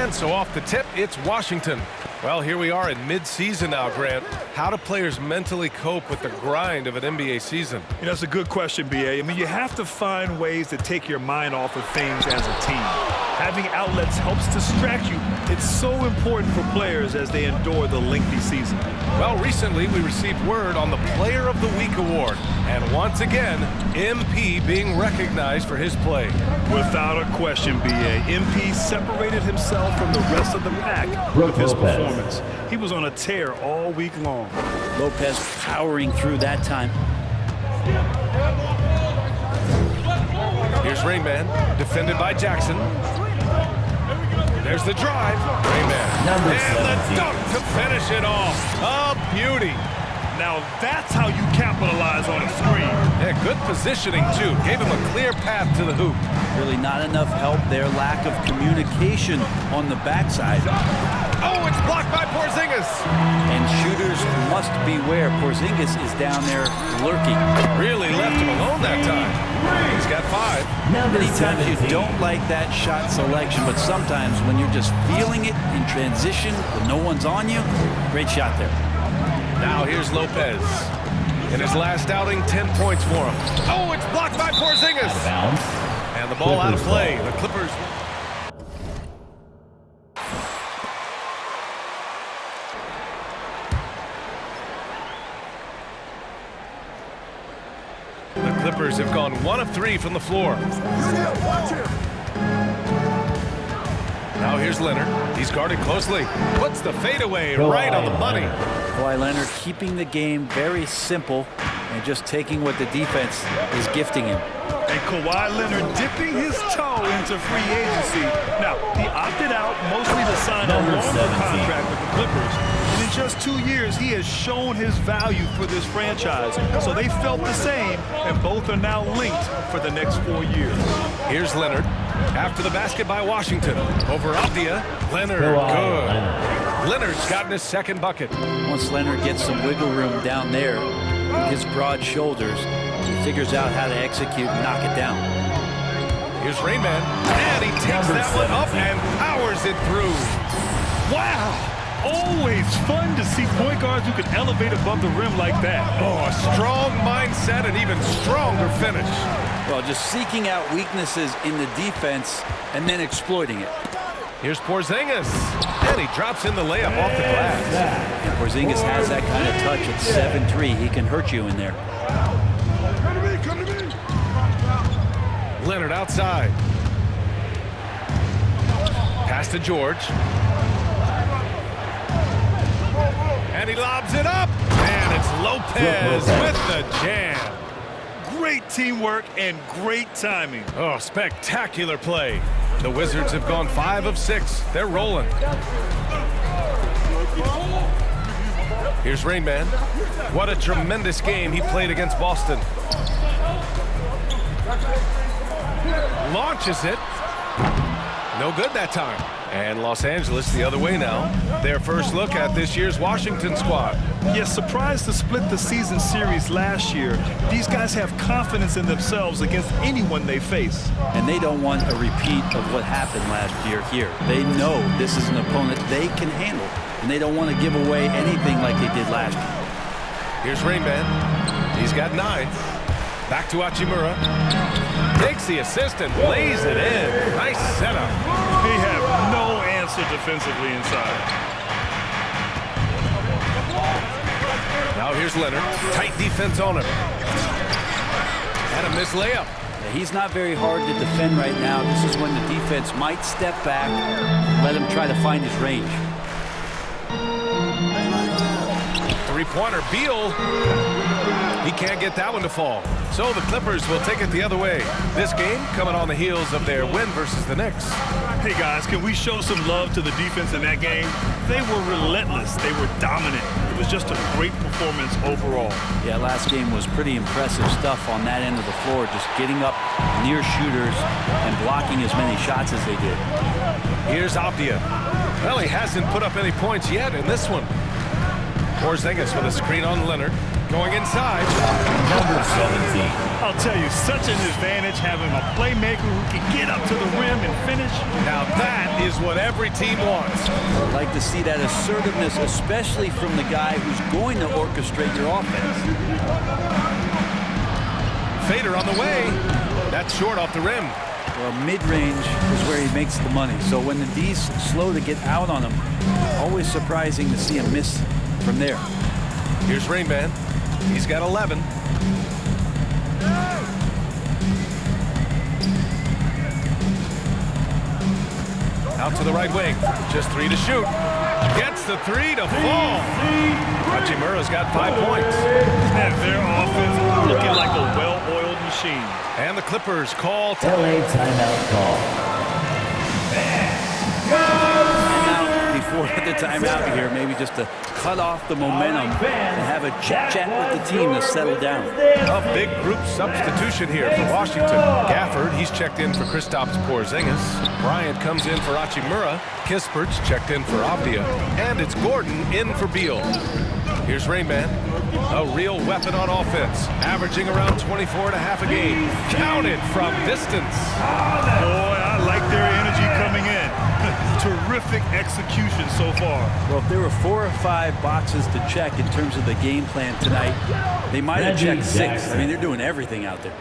And so off the tip, it's Washington. Well, here we are in mid-season now, Grant. How do players mentally cope with the grind of an NBA season? You know, that's a good question, B.A. I mean, you have to find ways to take your mind off of things as a team. Having outlets helps distract you. It's so important for players as they endure the lengthy season. Well, recently we received word on the Player of the Week award. And once again, MP being recognized for his play. Without a question, B.A. MP separated himself from the rest of the pack with his performance. He was on a tear all week long. Lopez powering through that time. Here's Rainman, defended by Jackson. There's the drive. Rainman. And the dunk to finish it off. A beauty. Now that's how you capitalize on a screen. Yeah, good positioning, too. Gave him a clear path to the hoop. Really not enough help there. Lack of communication on the backside. Oh, it's blocked by Porzingis. And shooters must beware. Porzingis is down there lurking. Really left him alone that time. He's got 5. Many times you don't like that shot selection, but sometimes when you're just feeling it in transition, when no one's on you, great shot there. Now here's Lopez. In his last outing, 10 points for him. Oh, it's blocked by Porzingis. And the ball out of play. The Clippers. The Clippers have gone 1 of 3 from the floor. Now here's Leonard. He's guarded closely. Puts the fadeaway right on the money. Kawhi Leonard keeping the game very simple and just taking what the defense is gifting him. And Kawhi Leonard dipping his toe into free agency. Now, he opted out mostly to sign a longer contract with the Clippers. And in just 2 years, he has shown his value for this franchise. So they felt the same, and both are now linked for the next 4 years. Here's Leonard. After the basket by Washington. Over Avdia. Leonard, good. Leonard's gotten his second bucket. Once Leonard gets some wiggle room down there with his broad shoulders, he figures out how to execute and knock it down. Here's Rainman. And he takes that one up and powers it through. Wow! Always fun to see point guards who can elevate above the rim like that. Oh, a strong mindset and even stronger finish. Well, just seeking out weaknesses in the defense and then exploiting it. Here's Porzingis. And he drops in the layup off the glass. And Porzingis has that kind of touch at 7'3". He can hurt you in there. Leonard outside. Pass to George. And he lobs it up. And it's Lopez with the jam. Great teamwork and great timing. Oh, spectacular play. The Wizards have gone 5 of 6. They're rolling. Here's Rainman. What a tremendous game he played against Boston. Launches it. No good that time. And Los Angeles the other way now. Their first look at this year's Washington squad. Yes, surprised to split the season series last year. These guys have confidence in themselves against anyone they face. And they don't want a repeat of what happened last year here. They know this is an opponent they can handle, and they don't want to give away anything like they did last year. Here's Rainman. He's got 9. Back to Hachimura. Takes the assist and lays it in. Nice setup. They have no answer defensively inside. Now here's Leonard. Tight defense on him. And a missed layup. Yeah, he's not very hard to defend right now. This is when the defense might step back, let him try to find his range. Three-pointer, Beal. He can't get that one to fall. So the Clippers will take it the other way. This game coming on the heels of their win versus the Knicks. Hey guys, can we show some love to the defense in that game? They were relentless. They were dominant. It was just a great performance overall. Yeah, last game was pretty impressive stuff on that end of the floor, just getting up near shooters and blocking as many shots as they did. Here's Avdia. Well, he hasn't put up any points yet in this one. Porzingis with a screen on Leonard. Going inside. Number 17. I'll tell you, such an advantage having a playmaker who can get up to the rim and finish. Now that is what every team wants. I'd like to see that assertiveness, especially from the guy who's going to orchestrate your offense. Fader on the way. That's short off the rim. Well, mid-range is where he makes the money. So when the D's slow to get out on him, always surprising to see him miss from there. Here's Rain Man. He's got 11. Out to the right wing. Just 3 to shoot. Gets the 3 to fall. Hachimura's got 5 points. And their offense looking like a well-oiled machine. And the Clippers call LA timeout call. Timeout before the timeout here, maybe just to cut off the momentum and have a chit-chat with the team to settle down. A big group substitution here for Washington. Gafford, he's checked in for Kristaps Porzingis. Bryant comes in for Hachimura. Kispert's checked in for Avdia. And it's Gordon in for Beal. Here's Rain Man. A real weapon on offense. Averaging around 24 and a half a game. Counted from distance. Boy, I like their energy coming in. Terrific execution so far. Well, if there were 4 or 5 boxes to check in terms of the game plan tonight, they might have checked 6. I mean, they're doing everything out there.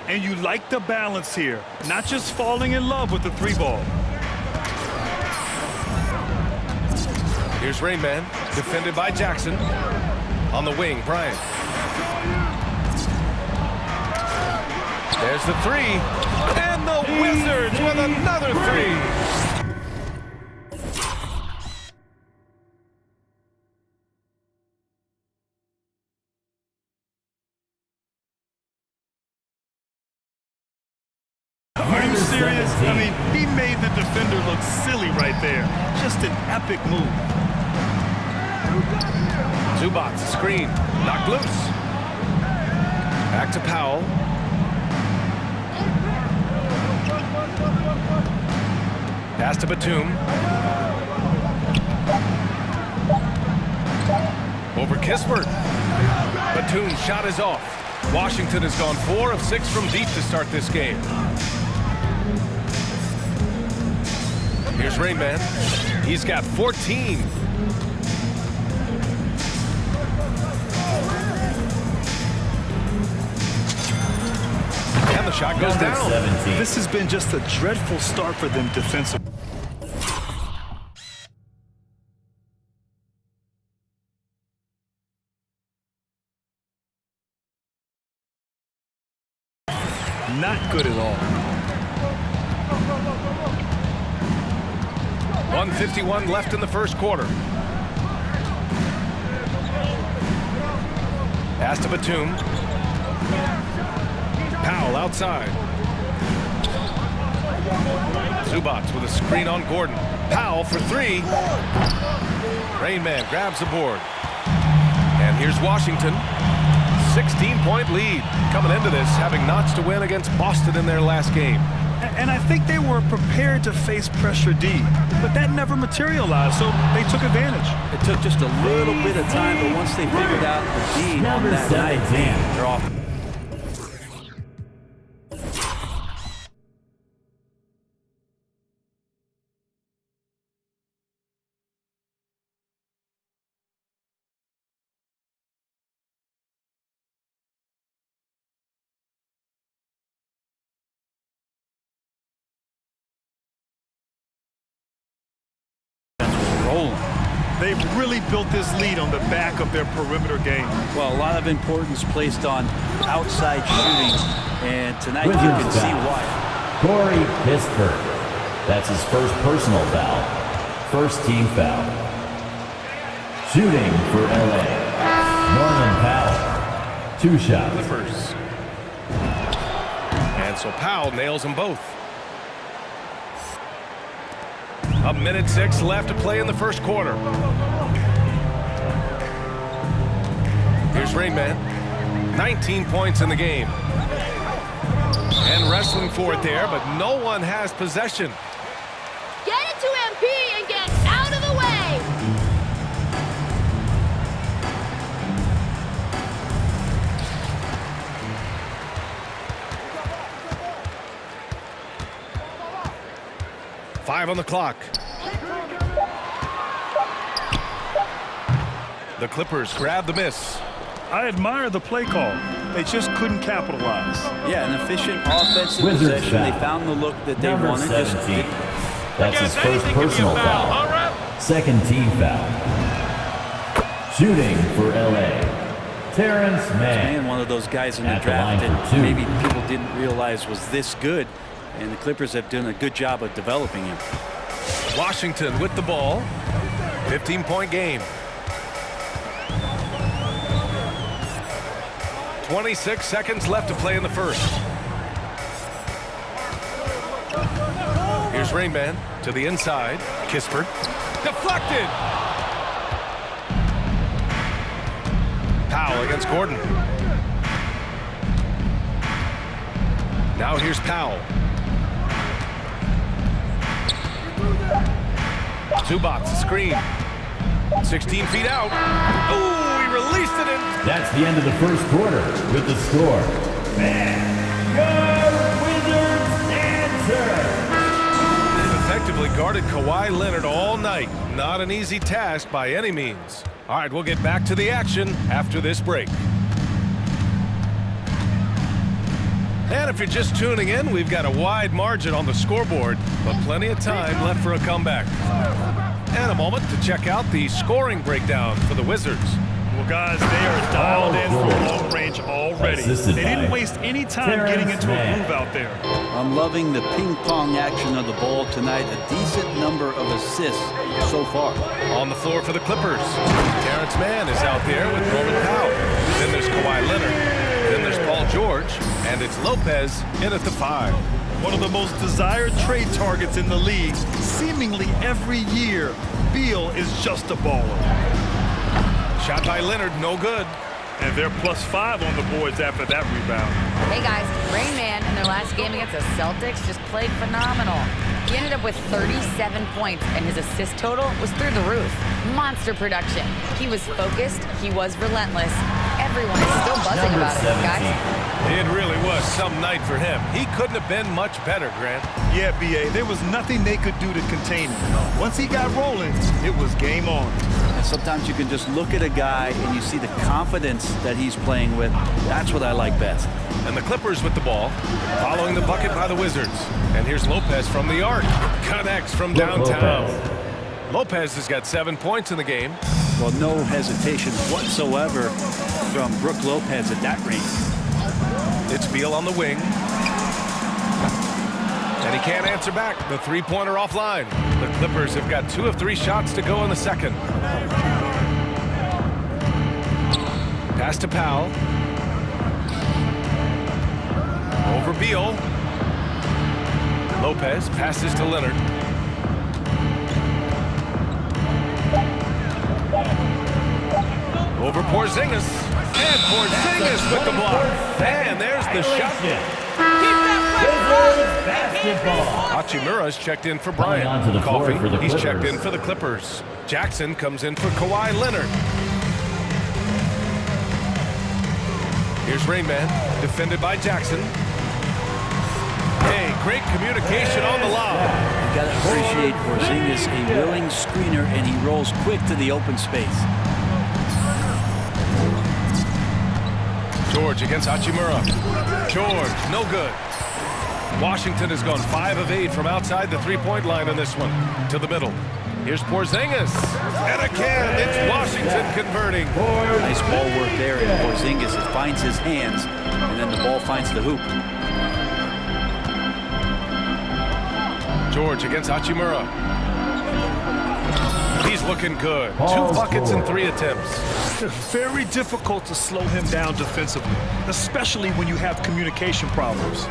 And you like the balance here. Not just falling in love with the 3 ball. Here's Rain Man. Defended by Jackson. On the wing, Bryant. There's the 3. And the Wizards with another 3. Are you serious? I mean, he made the defender look silly right there. Just an epic move. Zubac, screen, knocked loose. Back to Powell. Pass to Batum. Over Kispert. Batum's shot is off. Washington has gone 4 of 6 from deep to start this game. Here's Rain Man. He's got 14. And the shot goes down. 17. This has been just a dreadful start for them defensively. Not good at all. 1:51 left in the first quarter. Pass to Batum. Powell outside. Zubac with a screen on Gordon. Powell for 3. Rain Man grabs the board. And here's Washington. 16-point lead coming into this, having notched a win against Boston in their last game. And I think they were prepared to face pressure D, but that never materialized, so they took advantage. It took just a little bit of time, but once they figured out the D on that night, they're off. They've really built this lead on the back of their perimeter game. Well, a lot of importance placed on outside shooting, and tonight you Wizards can see foul. why. Corey Kispert. That's his first personal foul. First team foul. Shooting for LA. Norman Powell. 2 shots. Clippers. And so Powell nails them both. 1:06 left to play in the first quarter. Here's Rain Man. 19 points in the game. And wrestling for it there, but no one has possession. Get it to MP and get out of the way. 5 on the clock. The Clippers grab the miss. I admire the play call. They just couldn't capitalize. Yeah, an efficient offensive Wizards possession. foul. They found the look that they Number wanted. Just 17. didn't- That's his first personal foul. Second team foul. Shooting for LA, Terrence Mann. Man, one of those guys in the At the line draft for that 2. maybe people didn't realize was this good, and the Clippers have done a good job of developing him. Washington with the ball. 15-point game. 26 seconds left to play in the first. Here's Rain Man to the inside. Kispert. Deflected. Powell against Gordon. Now here's Powell. Zubac, screen. 16 feet out. Oh, he released it in. That's the end of the first quarter with the score. Your Wizards answer. Effectively guarded Kawhi Leonard all night. Not an easy task by any means. All right, we'll get back to the action after this break. And if you're just tuning in, we've got a wide margin on the scoreboard, but plenty of time left for a comeback. And a moment to check out the scoring breakdown for the Wizards. Well, guys, they are dialed in for long range already. Assisted They didn't by waste any time getting Terrence into a Mann. groove out there. I'm loving the ping-pong action of the ball tonight. A decent number of assists so far. On the floor for the Clippers, Terrence Mann is out there with Norman Powell. Then there's Kawhi Leonard. Then there's Paul George. And it's Lopez in at the 5. One of the most desired trade targets in the league. Seemingly every year, Beal is just a baller. Shot by Leonard, no good. And they're +5 on the boards after that rebound. Hey guys, Rain Man in their last game against the Celtics just played phenomenal. He ended up with 37 points, and his assist total was through the roof. Monster production. He was focused. He was relentless. Everyone is still buzzing Number about it, 17. guys. It really was some night for him. He couldn't have been much better, Grant. Yeah, B.A., there was nothing they could do to contain him. Once he got rolling, it was game on. And sometimes you can just look at a guy and you see the confidence that he's playing with. That's what I like best. And the Clippers with the ball, following the bucket by the Wizards. And here's Lopez from the arc. Connects from downtown. Lopez has got 7 points in the game. Well, no hesitation whatsoever from Brook Lopez at that range. It's Beal on the wing. And he can't answer back. The three-pointer offline. The Clippers have got 2 of 3 shots to go in the second. Pass to Powell. Over Beal. Lopez passes to Leonard. Over Porzingis. And Porzingis with the block. And there's the shot. Wizards basketball. Hachimura's checked in for Coming Bryant. onto the floor Coffey, for the he's Clippers. checked in for the Clippers. Jackson comes in for Kawhi Leonard. Here's Rain Man, defended by Jackson. Hey, great communication on the lob. You got to appreciate Porzingis, a willing screener, and he rolls quick to the open space. George against Hachimura. George, no good. Washington has gone 5 of 8 from outside the three-point line in this one. To the middle. Here's Porzingis. And again, it's Washington converting. Nice ball work there, and Porzingis finds his hands, and then the ball finds the hoop. George against Hachimura. He's looking good. Ball 2 buckets score. and 3 attempts. Very difficult to slow him down defensively, especially when you have communication problems.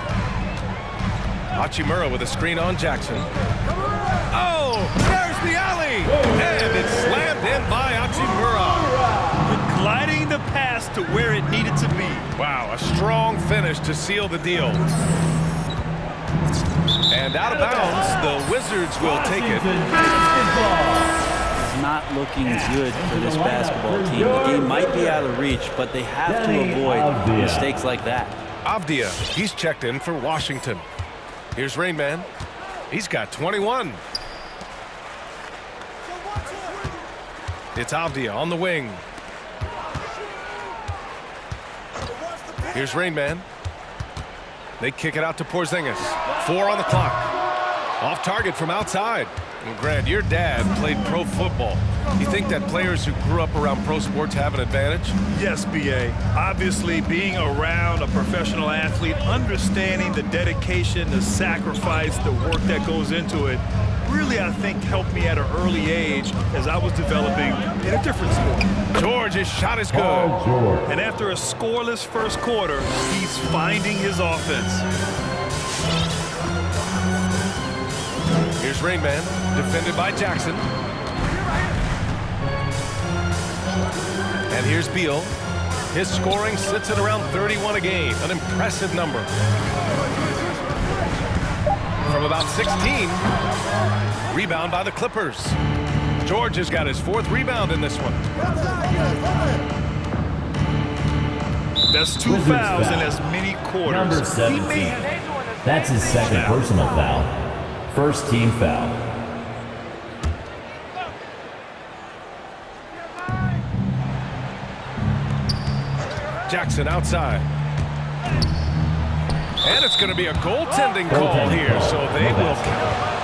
Hachimura with a screen on Jackson. Oh, there's the alley. And it's slammed in by Hachimura. Gliding the pass to where it needed to be. Wow, a strong finish to seal the deal. And out of bounds, the Wizards will take it. Washington basketball. It's not looking good for this basketball team. The game might be out of reach, but they have to Danny avoid Avdija. mistakes like that. Avdija, he's checked in for Washington. Here's Rain Man. He's got 21. It's Avdia on the wing. Here's Rainman. They kick it out to Porzingis. 4 on the clock. Off target from outside. And Grant, your dad played pro football. You think that players who grew up around pro sports have an advantage? Yes, B.A. Obviously, being around a professional athlete, understanding the dedication, the sacrifice, the work that goes into it, really, I think, helped me at an early age as I was developing in a different sport. George's shot is good. And after a scoreless first quarter, he's finding his offense. Here's Rainman, defended by Jackson. And here's Beal. His scoring sits at around 31 a game, an impressive number. From about 16, rebound by the Clippers. George has got his 4th rebound in this one. That's 2 fouls in as many quarters. Number 17. That's his 2nd personal foul. 1st team foul. Jackson outside. And it's going to be a goaltending call here, so they will count.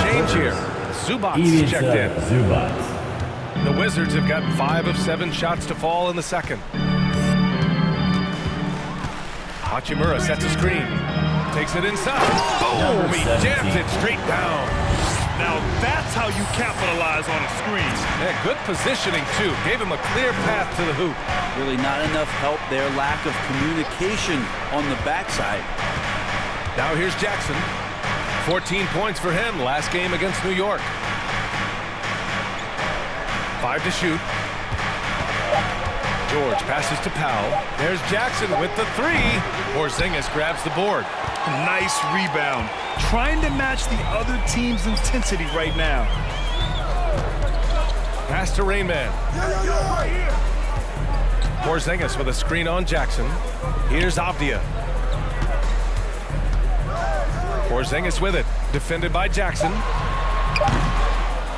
Change here. Zubats checked in. Zubats. The Wizards have got 5 of 7 shots to fall in the second. Hachimura sets a screen. Takes it inside. Boom! He jams it straight down. Now that's how you capitalize on a screen. Yeah, good positioning, too. Gave him a clear path to the hoop. Really not enough help there. Lack of communication on the backside. Now here's Jackson. 14 points for him last game against New York. 5 to shoot. George passes to Powell. There's Jackson with the 3. Porzingis grabs the board. Nice rebound. Trying to match the other team's intensity right now. Pass to Rainman. Porzingis with a screen on Jackson. Here's Avdia. Porzingis with it. Defended by Jackson.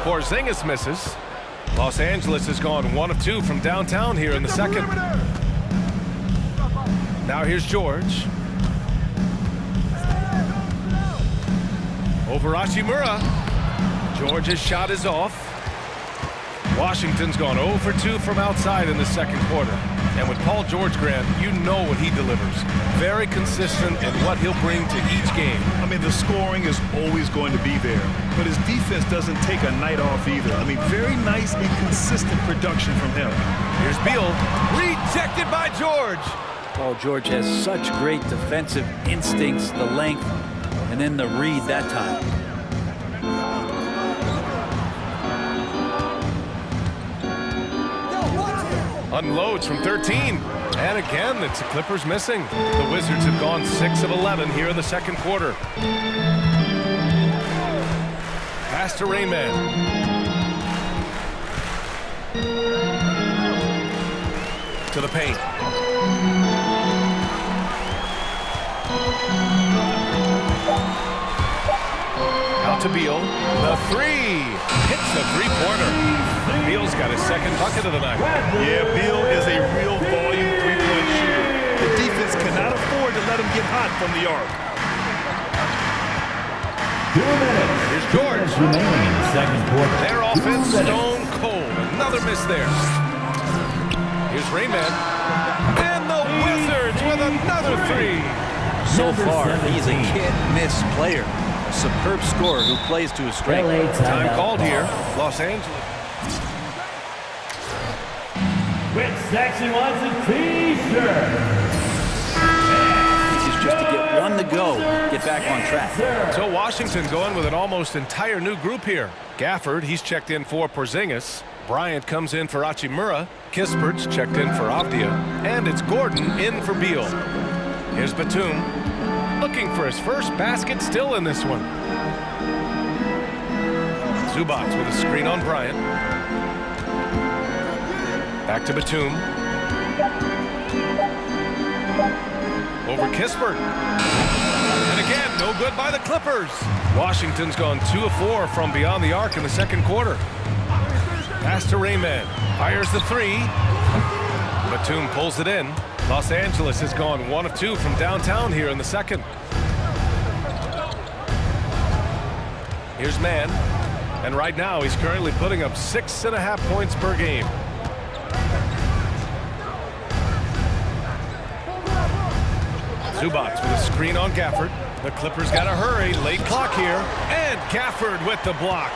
Porzingis misses. Los Angeles has gone 1 of 2 from downtown here in the second. Now here's George. Over Hachimura. George's shot is off. Washington's gone 0 for 2 from outside in the second quarter. And with Paul George, Grant, you know what he delivers. Very consistent in what he'll bring to each game. I mean, the scoring is always going to be there, but his defense doesn't take a night off either. I mean, very nice and consistent production from him. Here's Beal, rejected by George. Paul George has such great defensive instincts, the length, and then the read that time. Unloads from 13. And again, it's the Clippers missing. The Wizards have gone 6 of 11 here in the second quarter. Pass to Rainman. To the paint. Out to Beal. The 3. Hits the 3-pointer. Beal's got his 2nd bucket of the night. Yeah, Beal is a real volume 3-point shooter. The defense cannot afford to let him get hot from the arc. 2 minutes. Here's George. Remaining in the second quarter. Their offense stone cold. Another miss there. Here's Rainman. And the Wizards with another 3. So far, he's a can't-miss player. A superb scorer who plays to his strength. Time called here. Los Angeles. Which section wants a T-shirt? This is just to get one to go, get back on track. So Washington going with an almost entire new group here. Gafford, he's checked in for Porzingis. Bryant comes in for Hachimura. Kispert's checked in for Avdia. And it's Gordon in for Beal. Here's Batum. Looking for his first basket still in this one. Zubats with a screen on Bryant. Back to Batum. over Kispert. And again, no good by the Clippers. Washington's gone 2 of 4 from beyond the arc in the second quarter. Pass to Rayman. Fires the three. Batum pulls it in. Los Angeles has gone 1 of 2 from downtown here in the second. Here's Mann. And right now, he's currently putting up 6.5 points per game. Zubac with a screen on Gafford. The Clippers got to hurry. Late clock here. And Gafford with the block.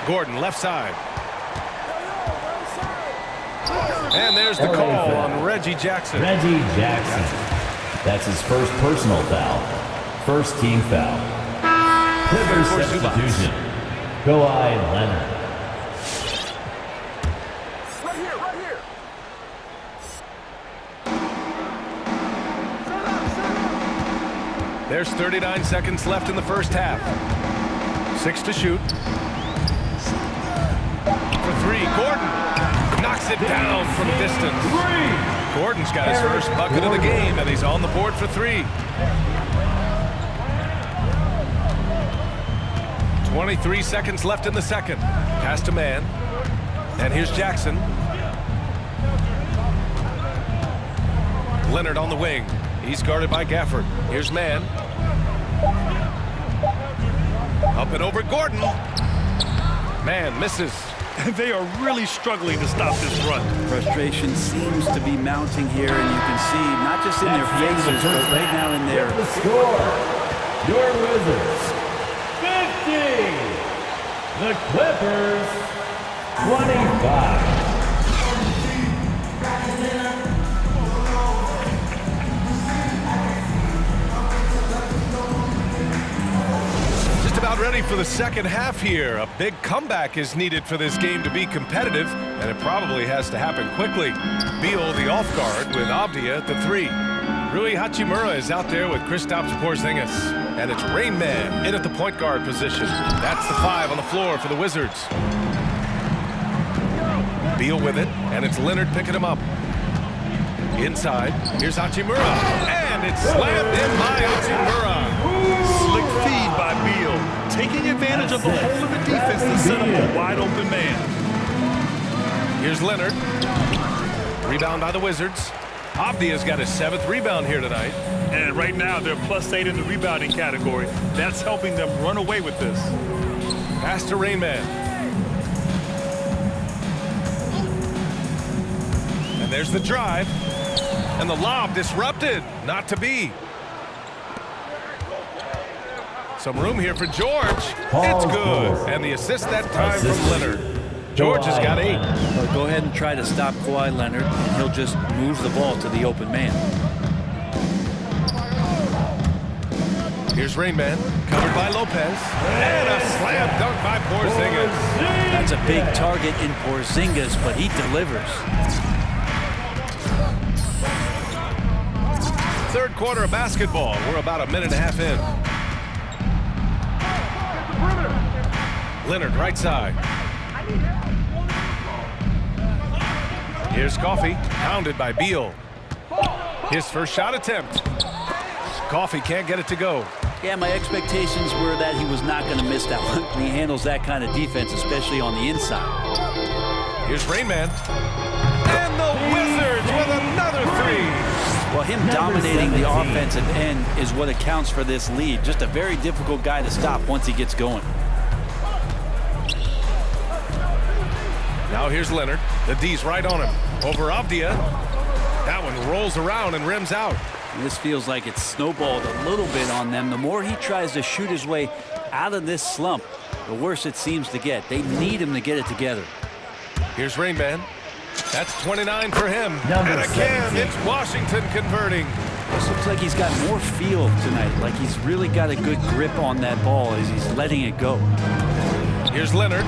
Gordon left side. And there's the call on Reggie Jackson. Reggie Jackson. That's his first personal foul. First team foul. Clippers substitution. Kawhi Leonard. Right here. There's 39 seconds left in the first half. 6 to shoot. For 3, Gordon knocks it down from distance. Gordon's got his first bucket of the game, and he's on the board for 3. 23 seconds left in the second. Pass to Mann. And here's Jackson. Leonard on the wing. He's guarded by Gafford. Here's Mann. Up and over Gordon. Mann misses. They are really struggling to stop this run. Frustration seems to be mounting here, and you can see not just in their faces, but right now in their... The score. Your Wizards. 50. The Clippers. 25. About ready for the second half here. A big comeback is needed for this game to be competitive, and it probably has to happen quickly. Beal the off guard with Avdia at the 3. Rui Hachimura is out there with Kristaps Porzingis, and it's Rain Man in at the point guard position. That's the 5 on the floor for the Wizards. Beal with it, and it's Leonard picking him up. Inside, here's Hachimura, and it's slammed in by Hachimura. Slick feed by Beal, taking advantage of the hole in the defense to set up a wide open man. Here's Leonard. Rebound by the Wizards. Avdia's got his 7th rebound here tonight. And right now they're +8 in the rebounding category. That's helping them run away with this. Pass to Rain Man. And there's the drive. And the lob disrupted. Not to be. Some room here for George. It's good. And the assist that time from Leonard. George has got 8. Well, go ahead and try to stop Kawhi Leonard, and he'll just move the ball to the open man. Here's Rain Man, covered by Lopez. And a slam dunk by Porzingis. That's a big target in Porzingis, but he delivers. Third quarter of basketball. We're about a minute and a half in. Leonard right side. Here's Coffey, pounded by Beal. His first shot attempt. Coffey can't get it to go. Yeah, my expectations were that he was not going to miss that one. He handles that kind of defense, especially on the inside. Here's Rain Man. And the Wizards with another 3. Well, him dominating the offensive end is what accounts for this lead. Just a very difficult guy to stop once he gets going. Now here's Leonard. The D's right on him. Over Avdia. That one rolls around and rims out. And this feels like it's snowballed a little bit on them. The more he tries to shoot his way out of this slump, the worse it seems to get. They need him to get it together. Here's Rain Man. That's 29 for him. Number and again, 17. it's Washington converting. This looks like he's got more feel tonight. Like he's really got a good grip on that ball as he's letting it go. Here's Leonard.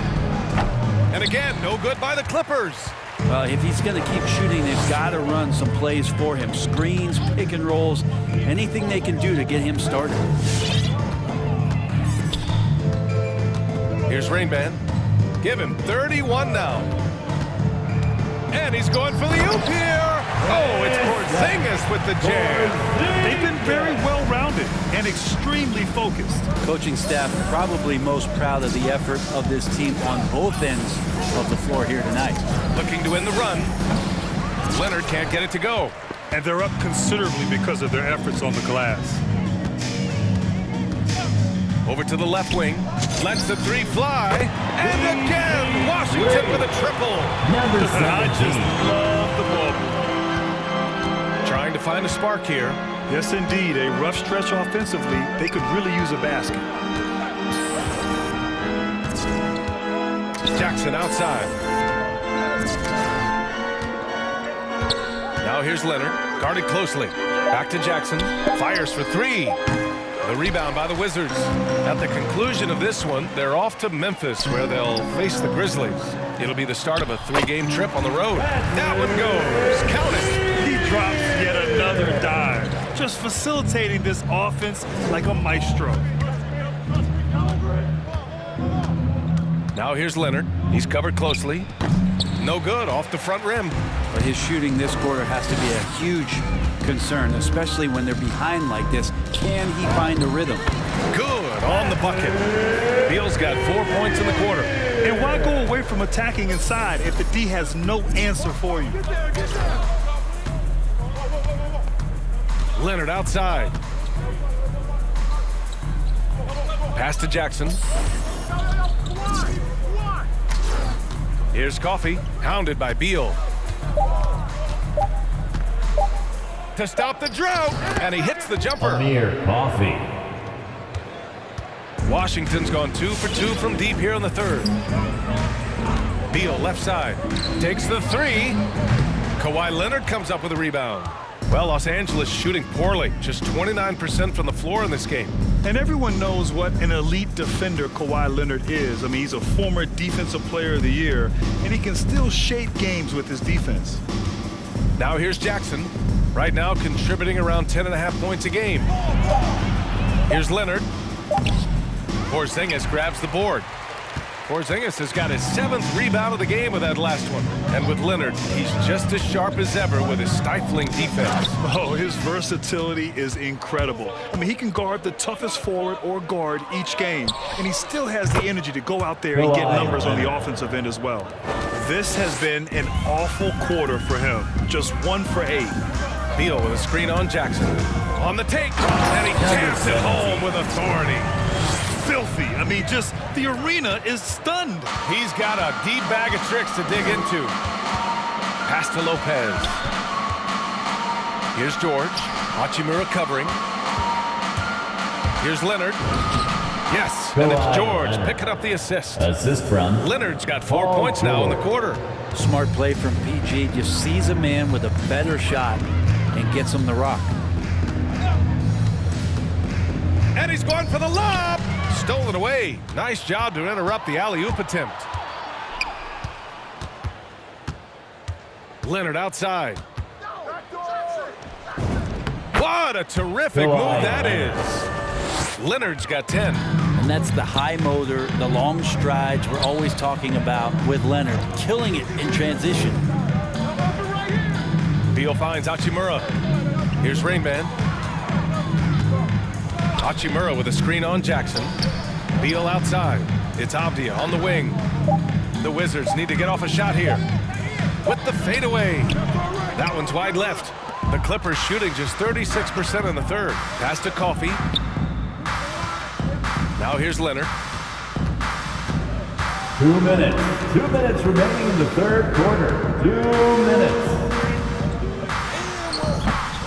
And again, no good by the Clippers. Well, if he's going to keep shooting, they've got to run some plays for him. Screens, pick and rolls, anything they can do to get him started. Here's Rain Man. Give him 31 now. And he's going for the oop here. Oh, it's Porzingis with the jam. They've been very well-rounded and extremely focused. Coaching staff probably most proud of the effort of this team on both ends of the floor here tonight. Looking to win the run. Leonard can't get it to go. And they're up considerably because of their efforts on the glass. Over to the left wing. Lets the three fly. And again, Washington with a triple. Number I just 17. love the ball. Trying to find a spark here. Yes, indeed. A rough stretch offensively. They could really use a basket. Jackson outside. Now here's Leonard, guarded closely. Back to Jackson, fires for three. The rebound by the Wizards. At the conclusion of this one, they're off to Memphis, where they'll face the Grizzlies. It'll be the start of a three-game trip on the road. That one goes. Count it. He drops yet another dive, just facilitating this offense like a maestro. Now here's Leonard. He's covered closely. No good, off the front rim. But his shooting this quarter has to be a huge concern, especially when they're behind like this. Can he find a rhythm? Good on the bucket. Beal's got 4 points in the quarter. And why go away from attacking inside if the D has no answer for you? Leonard outside. Pass to Jackson. Here's Coffey, hounded by Beal. To stop the drought, and he hits the jumper. Amir Coffey. Washington's gone 2 for 2 from deep here in the third. Beal left side, takes the three. Kawhi Leonard comes up with a rebound. Well, Los Angeles shooting poorly, just 29% from the floor in this game. And everyone knows what an elite defender Kawhi Leonard is. I mean, he's a former Defensive Player of the Year, and he can still shape games with his defense. Now here's Jackson, right now contributing around 10.5 points a game. Here's Leonard. Porzingis grabs the board. Porzingis has got his 7th rebound of the game with that last one. And with Leonard, he's just as sharp as ever with his stifling defense. Oh, his versatility is incredible. I mean, he can guard the toughest forward or guard each game, and he still has the energy to go out there and get numbers on the offensive end as well. This has been an awful quarter for him. Just 1 for 8. Beal with a screen on Jackson. On the take, and he jams it home with authority. Filthy. I mean, just the arena is stunned. He's got a deep bag of tricks to dig into. Pass to Lopez. Here's George. Hachimura covering. Here's Leonard. Yes, and it's George picking up the assist. Assist from Leonard's got 4 points now in the quarter. Smart play from PG. Just sees a man with a better shot and gets him the rock. And he's going for the lob. Stolen away. Nice job to interrupt the alley-oop attempt. Leonard outside. What a terrific move that is. Leonard's got 10. And that's the high motor, the long strides we're always talking about with Leonard. Killing it in transition. Beal finds Hachimura. Here's Rain Man. Hachimura with a screen on Jackson. Beal outside. It's Avdia on the wing. The Wizards need to get off a shot here. With the fadeaway. That one's wide left. The Clippers shooting just 36% in the third. Pass to Coffey. Now here's Leonard. 2 minutes. 2 minutes remaining in the third quarter. 2 minutes.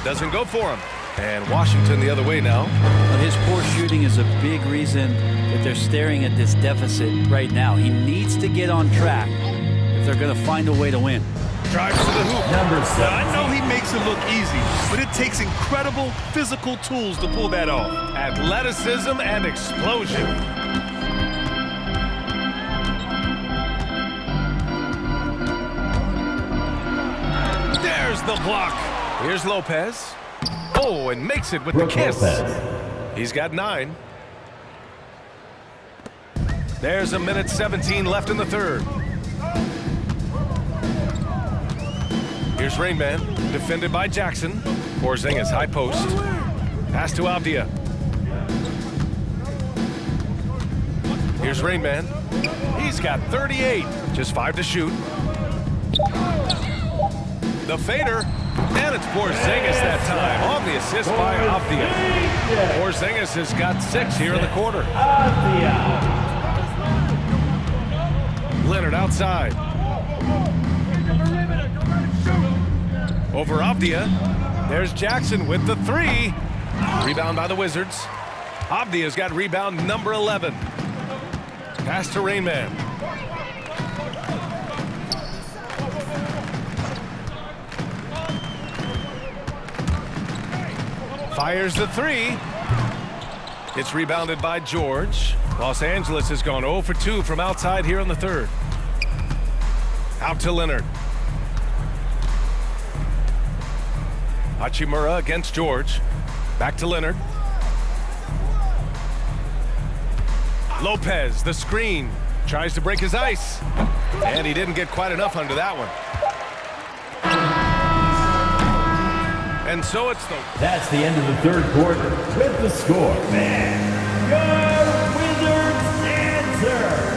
Doesn't go for him. And Washington the other way now. But his poor shooting is a big reason that they're staring at this deficit right now. He needs to get on track if they're going to find a way to win. Drives to the hoop. Number 7. I know he makes it look easy, but it takes incredible physical tools to pull that off. Athleticism and explosion. There's the block. Here's Lopez. Oh, and makes it with the kiss. He's got 9. There's a minute 17 left in the third. Here's Rain Man, defended by Jackson. Porzingis, high post. Pass to Avdia. Here's Rain Man. He's got 38. Just 5 to shoot. The fader. And it's Porzingis that time on the assist by Avdia. Porzingis has got 6 here in the quarter. Leonard outside. Over Avdia. There's Jackson with the 3. Rebound by the Wizards. Avdia's got rebound number 11. Pass to Rain Man. Fires the 3. It's rebounded by George. Los Angeles has gone 0 for 2 from outside here in the third. Out to Leonard. Hachimura against George. Back to Leonard. Lopez, the screen. Tries to break his ice. And he didn't get quite enough under that one. And so it's the... That's the end of the third quarter with the score. Man, your Wizards answer.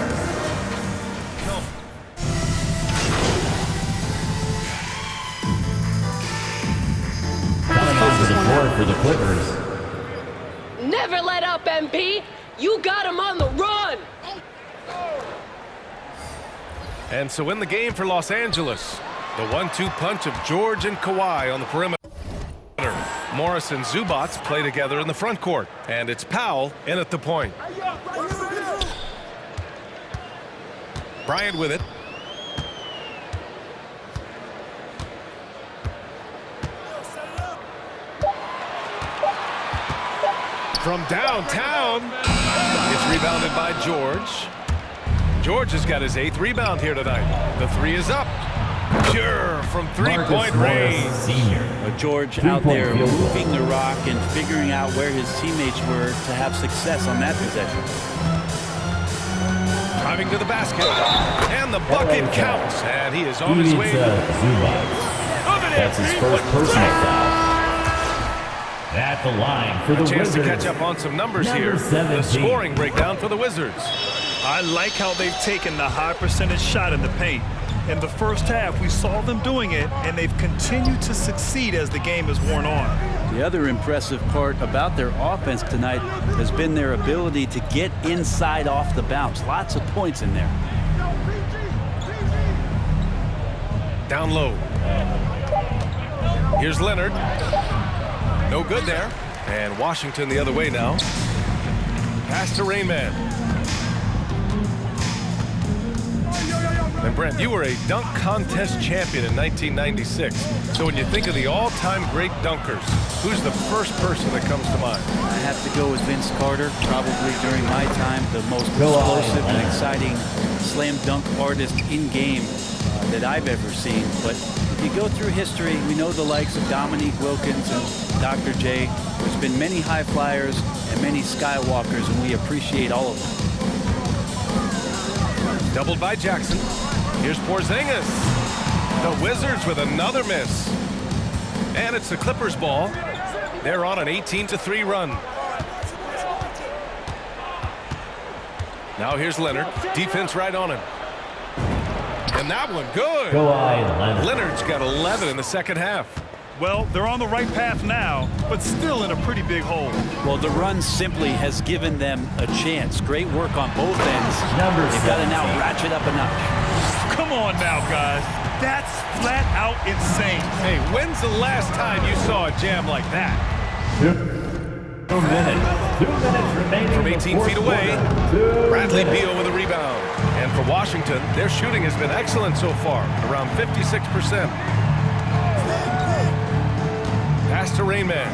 Coming onto the floor for the Clippers. Never let up, MP. You got him on the run. And so in the game for Los Angeles, the 1-2 punch of George and Kawhi on the perimeter. Morris and Zubac play together in the front court. And it's Powell in at the point. Bryant with it. From downtown, it's rebounded by George. George has got his 8th rebound here tonight. The 3 is up. Pure from three-point range. Senior. George out there moving the rock and figuring out where his teammates were to have success on that possession. Driving to the basket. And the bucket counts. And he is on his way. That's his first personal foul. At the line for the Wizards. A chance Wizards. to catch up on some numbers here. 17. The scoring breakdown for the Wizards. I like how they've taken the high percentage shot in the paint. In the first half, we saw them doing it, and they've continued to succeed as the game has worn on. The other impressive part about their offense tonight has been their ability to get inside off the bounce. Lots of points in there. Down low. Here's Leonard. No good there. And Washington the other way now. Pass to Rain Man. And Brent, you were a dunk contest champion in 1996. So when you think of the all-time great dunkers, who's the first person that comes to mind? I have to go with Vince Carter, probably during my time, the most explosive and exciting slam dunk artist in game that I've ever seen. But if you go through history, we know the likes of Dominique Wilkins and Dr. J. There's been many high flyers and many skywalkers, and we appreciate all of them. Doubled by Jackson. Here's Porzingis. The Wizards with another miss. And it's the Clippers ball. They're on an 18-3 run. Now here's Leonard. Defense right on him. And that one good. Leonard's got 11 in the second half. Well, they're on the right path now, but still in a pretty big hole. Well, the run simply has given them a chance. Great work on both ends. They've got to now ratchet up a notch. Come on now, guys. That's flat out insane. Hey, when's the last time you saw a jam like that? 2 minutes remaining. From 18 feet away, Bradley Beal with a rebound. And for Washington, their shooting has been excellent so far, around 56%. Pass to Rain Man.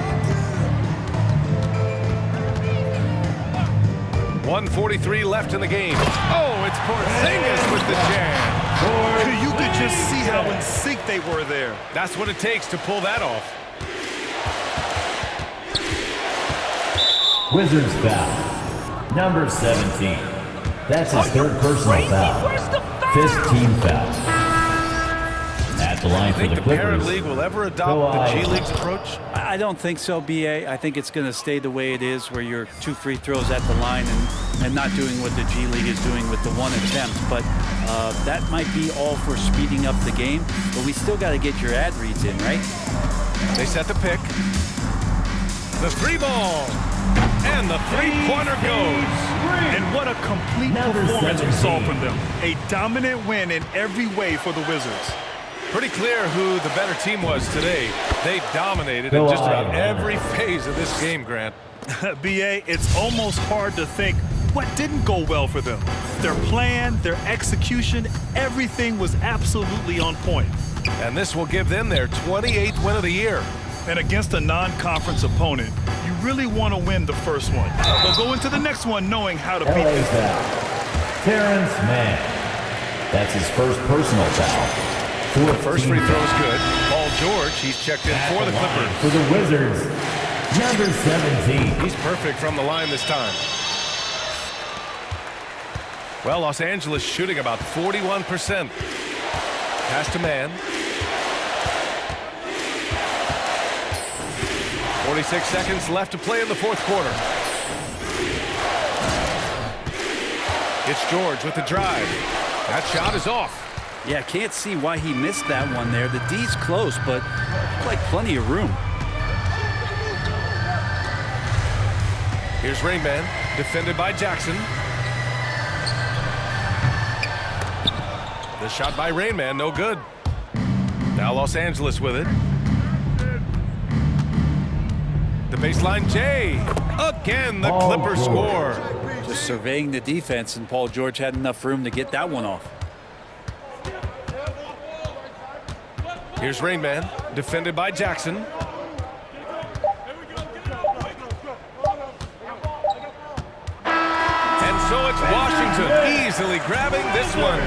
1:43 left in the game. Oh, it's Porzingis with the jam. You could just see how in sync they were there. That's what it takes to pull that off. Wizards foul. Number 17. That's his third personal foul. 5th team foul. At the line for Think the the Clippers. parent league will ever adopt the G League's approach? I don't think so, BA. I think it's going to stay the way it is, where you're 2 free throws at the line and not doing what the G League is doing with the 1 attempt. But that might be all for speeding up the game. But we still got to get your ad reads in, right? They set the pick. The 3-ball. And the 3-pointer goes. And what a complete Number performance we 17. saw from them. A dominant win in every way for the Wizards. Pretty clear who the better team was today. They dominated in Go just about on. every phase of this game, Grant. BA, it's almost hard to think what didn't go well for them. Their plan, their execution, everything was absolutely on point. And this will give them their 28th win of the year. And against a non-conference opponent, you really want to win the first one. But go into the next one knowing how to beat LA this. foul. Terrence Mann. That's his first personal foul. First free throw is good. Paul George, he's checked in for the Clippers. For the Wizards, number 17. He's perfect from the line this time. Well, Los Angeles shooting about 41%. Pass to Mann. 46 seconds left to play in the fourth quarter. It's George with the drive. That shot is off. Yeah, can't see why he missed that one there. The D's close, but like plenty of room. Here's Rain Man, defended by Jackson. The shot by Rain Man, no good. Now Los Angeles with it. The baseline, Jay. Again, the Clippers score. Just surveying the defense, and Paul George had enough room to get that one off. Here's Rain Man, defended by Jackson. And so it's Washington easily grabbing this one.